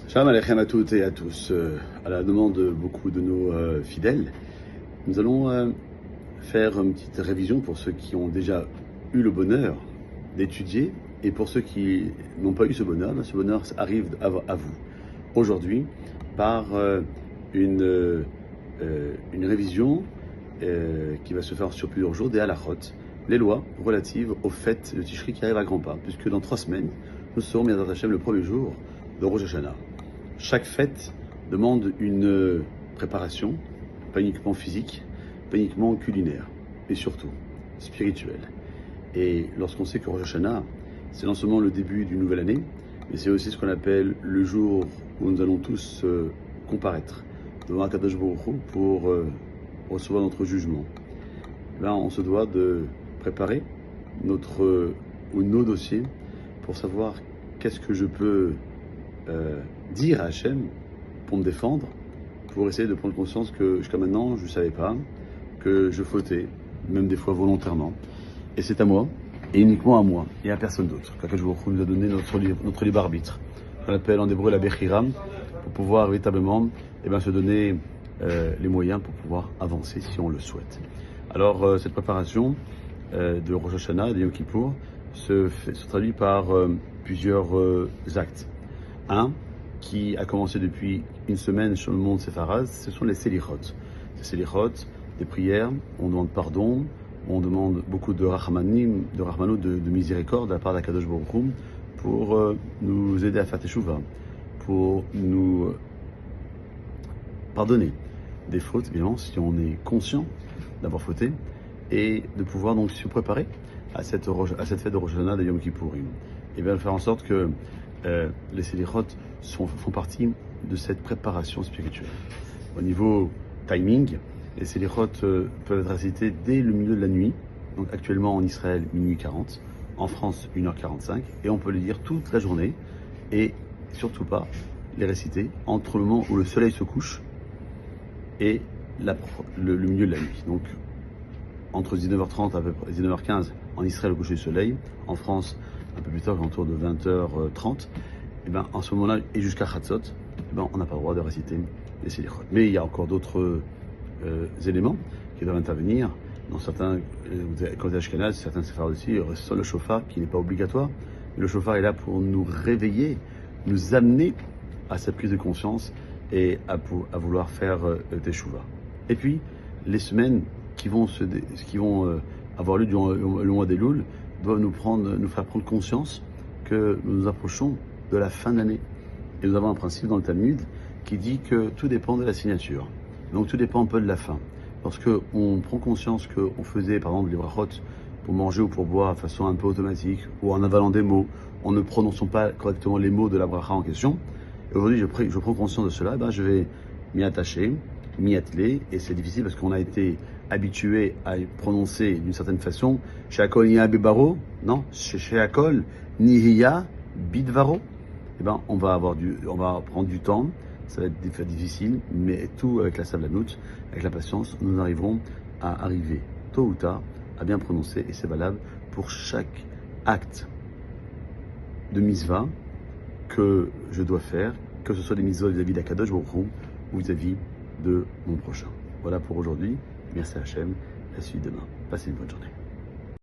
Shalom Aleichem à toutes et à tous. À la demande de beaucoup de nos fidèles, nous allons faire une petite révision pour ceux qui ont déjà eu le bonheur d'étudier et pour ceux qui n'ont pas eu ce bonheur arrive à vous aujourd'hui par une révision qui va se faire sur plusieurs jours des halachot, les lois relatives aux fêtes de Tishri qui arrivent à grands pas, puisque dans 3 semaines, nous serons bien Hashem le premier jour de Rosh Hashanah. Chaque fête demande une préparation, pas uniquement physique, pas uniquement culinaire, mais surtout spirituelle. Et lorsqu'on sait que Rosh Hashanah, c'est non seulement le début d'une nouvelle année, mais c'est aussi ce qu'on appelle le jour où nous allons tous comparaître devant Akadosh Baruch Hu pour recevoir notre jugement. Là, on se doit de préparer nos dossiers pour savoir qu'est-ce que je peux dire à Hachem pour me défendre, pour essayer de prendre conscience que jusqu'à maintenant je ne savais pas, que je fautais, même des fois volontairement. Et c'est à moi, et uniquement à moi, et à personne d'autre, qu'Akadosh Baruch Hu nous a donné notre libre arbitre. On appelle en hébreu la Bechiram, pour pouvoir véritablement se donner les moyens pour pouvoir avancer si on le souhaite. Alors cette préparation de Rosh Hashanah, de Yom Kippour, se traduit par plusieurs actes. Un qui a commencé depuis une semaine sur le monde Sepharad, ce sont les Selichot. Les Selichot, des prières, on demande pardon, on demande beaucoup de Rahmanim, de miséricorde de la part d'Akadosh Baruch Hu pour nous aider à faire Teshuvah, pour nous pardonner des fautes, évidemment, si on est conscient d'avoir fauté, et de pouvoir donc se préparer à cette fête de Rosh Hashanah de Yom Kippourim. Et bien faire en sorte que les Selichot font partie de cette préparation spirituelle. Au niveau timing, les Selichot peuvent être récités dès le milieu de la nuit, donc actuellement en Israël minuit 40, en France 1h45, et on peut les dire toute la journée, et surtout pas les réciter entre le moment où le soleil se couche et le milieu de la nuit. Donc entre 19h30 à peu près 19h15 en Israël au coucher du soleil, en France un peu plus tard, autour de 20h30, et en ce moment-là et jusqu'à Chatzot, on n'a pas le droit de réciter les Selichot. Mais il y a encore d'autres éléments qui doivent intervenir. Dans certains côtés Ashkenaz, certains séfarades aussi, sur le shofar qui n'est pas obligatoire. Mais le shofar est là pour nous réveiller, nous amener à cette prise de conscience et à vouloir faire Teshuvah. Et puis, les semaines qui vont avoir lieu durant le mois d'Elul doivent nous faire prendre conscience que nous nous approchons de la fin de l'année. Et nous avons un principe dans le Talmud qui dit que tout dépend de la signature. Donc tout dépend un peu de la fin. Lorsque on prend conscience qu'on faisait par exemple les brachot pour manger ou pour boire de façon un peu automatique ou en avalant des mots, en ne prononçant pas correctement les mots de la bracha en question, et aujourd'hui je prends conscience de cela, je vais m'y attacher, m'y atteler, et c'est difficile parce qu'on a été habitué à prononcer d'une certaine façon Sheakol Niya Bibaro, non, Sheakol Niya Bidvaro. On va prendre du temps, ça va être difficile, mais tout avec la sablanout, avec la patience, nous arriverons à arriver tôt ou tard à bien prononcer, et c'est valable pour chaque acte de mitzvah que je dois faire, que ce soit des mitzvahs vis-à-vis d'Akadosh Baruch Hu ou vis-à-vis de mon prochain. Voilà pour aujourd'hui. Merci à Hachem. La suite demain. Passez une bonne journée.